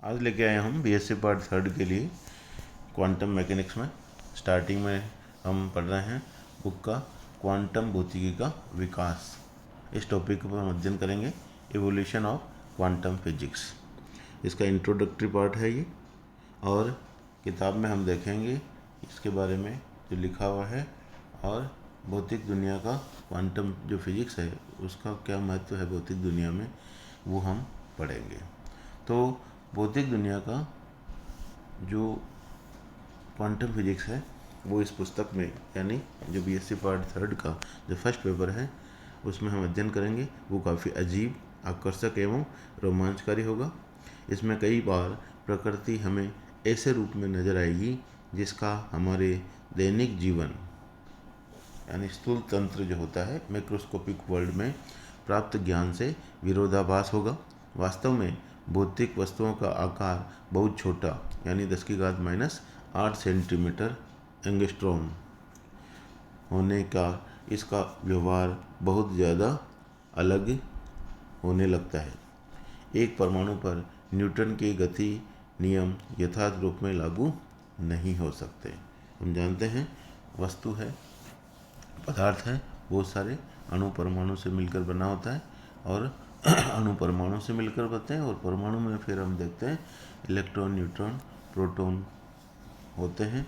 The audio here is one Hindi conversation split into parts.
आज लेके आए हम बीएससी पार्ट थर्ड के लिए क्वांटम मैकेनिक्स में। स्टार्टिंग में हम पढ़ रहे हैं बुक का क्वांटम भौतिकी का विकास। इस टॉपिक पर हम अध्ययन करेंगे एवोल्यूशन ऑफ क्वांटम फिजिक्स। इसका इंट्रोडक्टरी पार्ट है ये, और किताब में हम देखेंगे इसके बारे में जो लिखा हुआ है और भौतिक दुनिया का क्वांटम जो फिजिक्स है उसका क्या महत्व है भौतिक दुनिया में, वो हम पढ़ेंगे। तो भौतिक दुनिया का जो क्वांटम फिजिक्स है वो इस पुस्तक में, यानी जो बीएससी पार्ट थर्ड का जो फर्स्ट पेपर है उसमें हम अध्ययन करेंगे। वो काफ़ी अजीब, आकर्षक एवं रोमांचकारी होगा। इसमें कई बार प्रकृति हमें ऐसे रूप में नजर आएगी जिसका हमारे दैनिक जीवन यानी स्थूल तंत्र जो होता है मैक्रोस्कोपिक वर्ल्ड में प्राप्त ज्ञान से विरोधाभास होगा। वास्तव में भौतिक वस्तुओं का आकार बहुत छोटा यानी 10⁻⁻8 सेंटीमीटर एंगस्ट्रॉम होने का इसका व्यवहार बहुत ज़्यादा अलग होने लगता है। एक परमाणु पर न्यूटन के गति नियम यथार्थ रूप में लागू नहीं हो सकते। हम जानते हैं वस्तु है, पदार्थ है, बहुत सारे अणु परमाणु से मिलकर बना होता है और अणु परमाणु से मिलकर बनते हैं, और परमाणु में फिर हम देखते हैं इलेक्ट्रॉन, न्यूट्रॉन, प्रोटॉन होते हैं,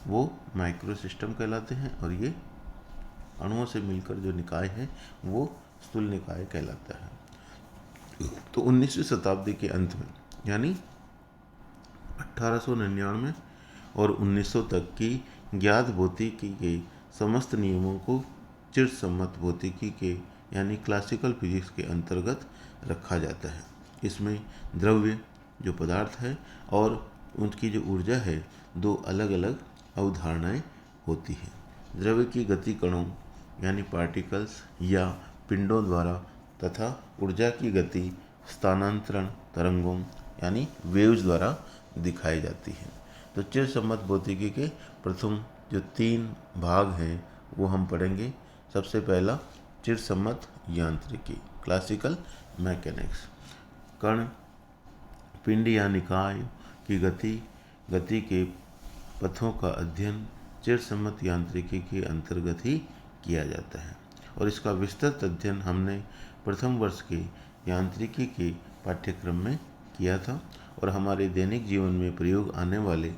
वो माइक्रो सिस्टम कहलाते हैं, और ये अणुओं से मिलकर जो निकाय है वो स्थूल निकाय कहलाता है। तो 19वीं शताब्दी के अंत में यानी 1899 और 1900 तक की ज्ञात भौतिकी के समस्त नियमों को चिरसम्मत भौतिकी के यानी क्लासिकल फिजिक्स के अंतर्गत रखा जाता है। इसमें द्रव्य जो पदार्थ है और उनकी जो ऊर्जा है, दो अलग अलग अवधारणाएं होती हैं। द्रव्य की गति कणों यानी पार्टिकल्स या पिंडों द्वारा तथा ऊर्जा की गति स्थानांतरण तरंगों यानी वेव्स द्वारा दिखाई जाती है। तो चिरसम्मत भौतिकी के प्रथम जो 3 भाग हैं वो हम पढ़ेंगे। सबसे पहला चिरसम्मत यांत्रिकी, क्लासिकल मैकेनिक्स। कण, पिंड या निकाय की गति के पथों का अध्ययन चिरसम्मत यांत्रिकी के अंतर्गत ही किया जाता है, और इसका विस्तृत अध्ययन हमने प्रथम वर्ष के यांत्रिकी के पाठ्यक्रम में किया था। और हमारे दैनिक जीवन में प्रयोग आने वाले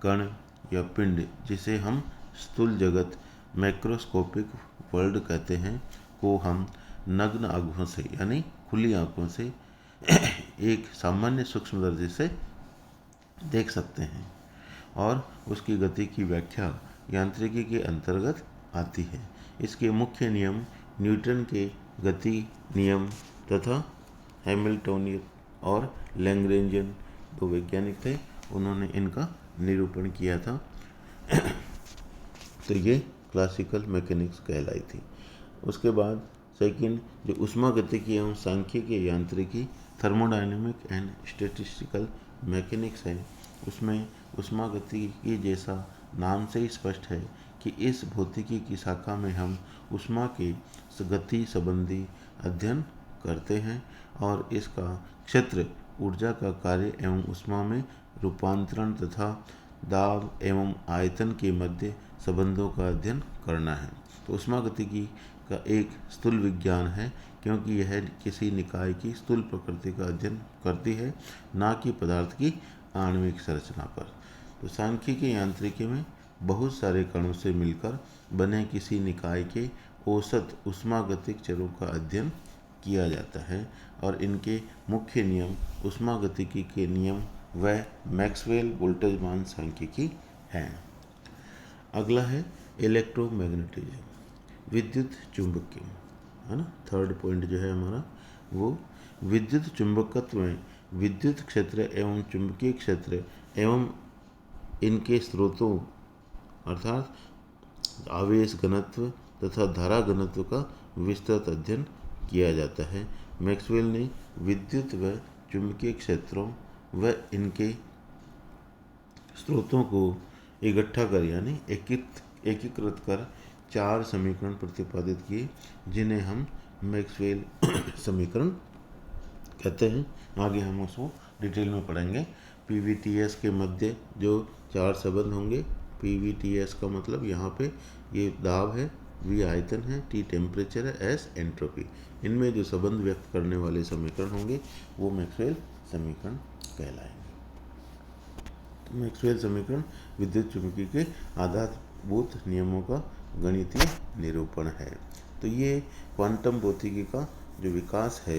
कण या पिंड, जिसे हम स्थूल जगत मैक्रोस्कोपिक वर्ल्ड कहते हैं, को हम नग्न आँखों से यानी खुली आँखों से एक सामान्य सूक्ष्मदर्शी से देख सकते हैं, और उसकी गति की व्याख्या यांत्रिकी के अंतर्गत आती है। इसके मुख्य नियम न्यूटन के गति नियम तथा हैमिल्टोनियन और लैग्रेंजियन 2 वैज्ञानिक थे, उन्होंने इनका निरूपण किया था। तो ये क्लासिकल मैकेनिक्स कहलाई थी। उसके बाद सेकंड जो उष्मागतिकी एवं सांख्यिकी यांत्रिकी, थर्मोडायनेमिक एंड स्टैटिस्टिकल मैकेनिक्स है, उसमें उष्मागतिकी जैसा नाम से ही स्पष्ट है कि इस भौतिकी की शाखा में हम उष्मा के गति संबंधी अध्ययन करते हैं, और इसका क्षेत्र ऊर्जा का कार्य एवं उष्मा में रूपांतरण तथा दाब एवं आयतन के मध्य संबंधों का अध्ययन करना है। तो उष्मागतिकी का एक स्थूल विज्ञान है, क्योंकि यह किसी निकाय की स्थूल प्रकृति का अध्ययन करती है, ना कि पदार्थ की आणविक संरचना पर। तो सांख्यिकी यांत्रिकी में बहुत सारे कणों से मिलकर बने किसी निकाय के औसत उष्मागतिक चरों का अध्ययन किया जाता है, और इनके मुख्य नियम उष्मागतिकी के नियम व मैक्सवेल वोल्टेजमान सांख्यिकी हैं। अगला है इलेक्ट्रोमैग्नेटिज्म, विद्युत चुंबकीय, है ना। थर्ड पॉइंट जो है हमारा वो विद्युत चुंबकत्व में विद्युत क्षेत्र एवं चुंबकीय क्षेत्र एवं इनके स्रोतों अर्थात आवेश घनत्व तथा धारा घनत्व का विस्तृत अध्ययन किया जाता है। मैक्सवेल ने विद्युत व चुंबकीय क्षेत्रों व इनके स्रोतों को इकट्ठा कर यानी एकीकृत कर 4 समीकरण प्रतिपादित किए, जिन्हें हम मैक्सवेल समीकरण कहते हैं। आगे हम उसको डिटेल में पढ़ेंगे। PVTs के मध्य जो 4 संबंध होंगे, PVTs का मतलब यहाँ पे ये दाब है, V आयतन है, T टेम्परेचर है, S एंट्रोपी। इनमें जो संबंध व्यक्त करने वाले समीकरण होंगे वो मैक्सवेल समीकरण कहलाएंगे। तो मैक्सवेल समीकरण विद्युत चुंबकीय के आधारभूत नियमों का गणितीय निरूपण है। तो ये क्वांटम भौतिकी का जो विकास है,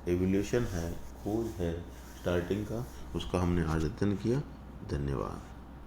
एवोल्यूशन है, खोज है, स्टार्टिंग का, उसका हमने आज अध्ययन किया। धन्यवाद।